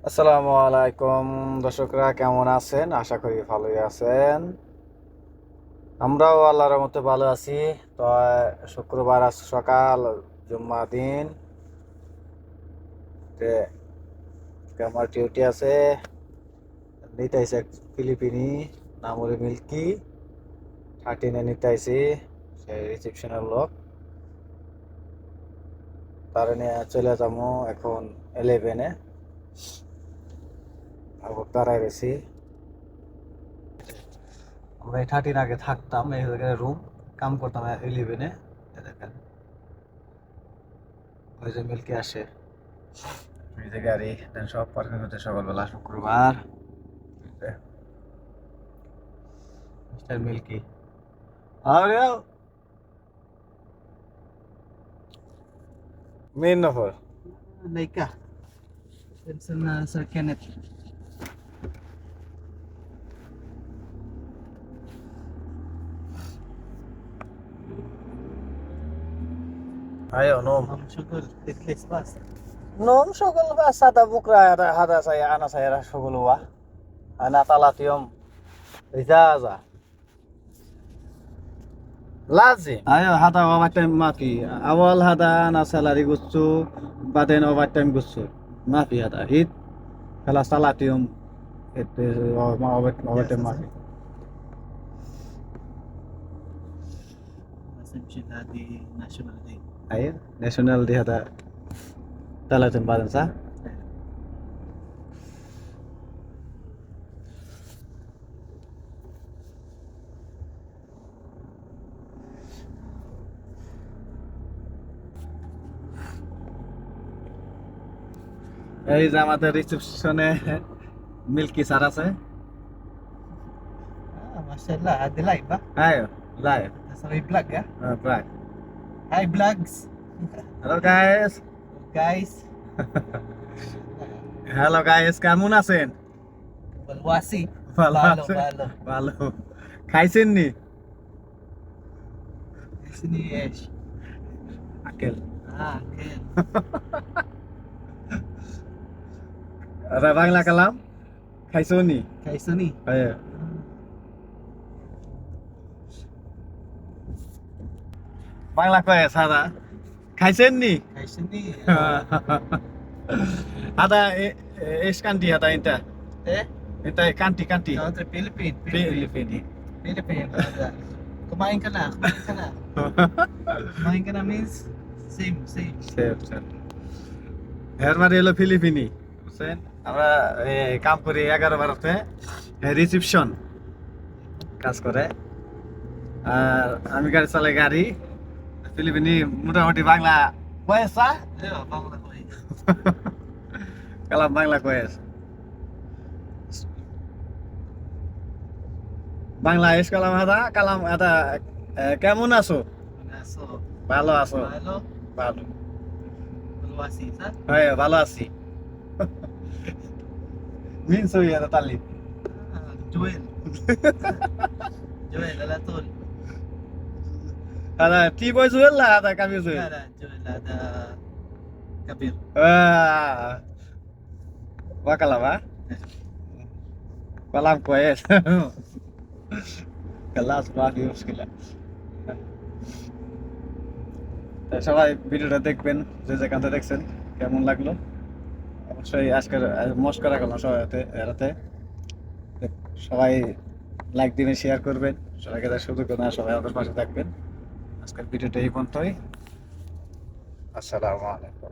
আসসালামু আলাইকুম দর্শকরা, কেমন আছেন? আশা করি ভালোই আছেন। আমরাও আল্লাহর রহমতে ভালো আছি। তো শুক্রবার আজ সকাল, জুম্মা দিন, তে আমার ডিউটি আছে। নিতে আইসি এক ফিলিপিনি, নাম হলো মিল্কি। 13-এ নিতে আইসি, সেই রিসেপশনের লোক। তার নিয়ে চলে যাবো এখন 11-এ। আবার দাঁড়ায় রয়েছি। আমরা এই 13 আগে থাকতাম, এই জায়গায় রুম কাম করতাম 11-এ। দেখেন ওই যে মিল্কি আসে, এই যে গাড়ি দেন সব পার্কিং হচ্ছে সকালবেলা শুক্রবার। মিস্টার মিল্কি, আরে মেন নফর Laika. It's in Sir Kenneth. ayo nom شغل تكليس بس. nom shogol ba sada bukra hada saya ana saya shogol wa ana talatium ijaza lazim ayo hada overtime mafi awal hada ana salary gussu baden overtime gussu mafi hada hit kala talatium itu overtime mafi Assumption هذه national day. ayo national di hada talatium baden sa এই যে আমাদের রিসেপশনে milky sir আছে। ما شاء الله هذه لايف ها. Ayo, live. تسوي بلاج ها. Right. هاي بلاجز. Hello guys. جايز. Hello guys, কেমন আছেন? والواسي. ভালো بالو আছেন? بالو. ভালো। খাইছেন নি? اسمي ايش؟ আকেল। كيف. আরে বাংলা কালাম খাইছো নি? كيسوني. আয়। বাংলা কয়ে সাদা খাইছেন নি? كيسوني. Ada es kanti ada inta. ايه؟ Inta kanti kanti. انت فيلبين. Pilipini. فيلبين. Kumain ka na. Kumain ka na. Kumain ka na means same. Same same. এর মানে হলো ফিলিপিনি, বুঝছেন? আমরা কাম করি 11-12-তে রিসিপশন কাজ করে, আর আমি গাড়ি চালাই গাড়ি। ফিলিপিনি মোটামুটি বাংলা কয়েসা ايوه بابا كويس. কালাম বাংলা কয়েস বাংলা এস কালাম আদা কেমন আছো? Naso. ভালো আছো? Malo. ভালো, Malwasi sa. হ্যাঁ ভালো আছি। মিন সই আদা তালি Joel. Joel ala tol. আদা টি বয় জুয়েল না আদা কামি Jewel لا Joel هذا كبير. Bakalam ha? Kalam كويس. خلاص ما في مشكلة. সবাই ভিডিওটা দেখবেন, যে যেখানে দেখছেন। কেমন লাগলো অবশ্যই আজকের মস্করা করলাম সবাই এরাতে। সবাই লাইক দিবেন, শেয়ার করবেন, সবাইকে দেখার সুযোগ করে না, সবাই আমাদের পাশে থাকবেন। আজকের ভিডিওটা এই পর্যন্তই। আসসালামু আলাইকুম।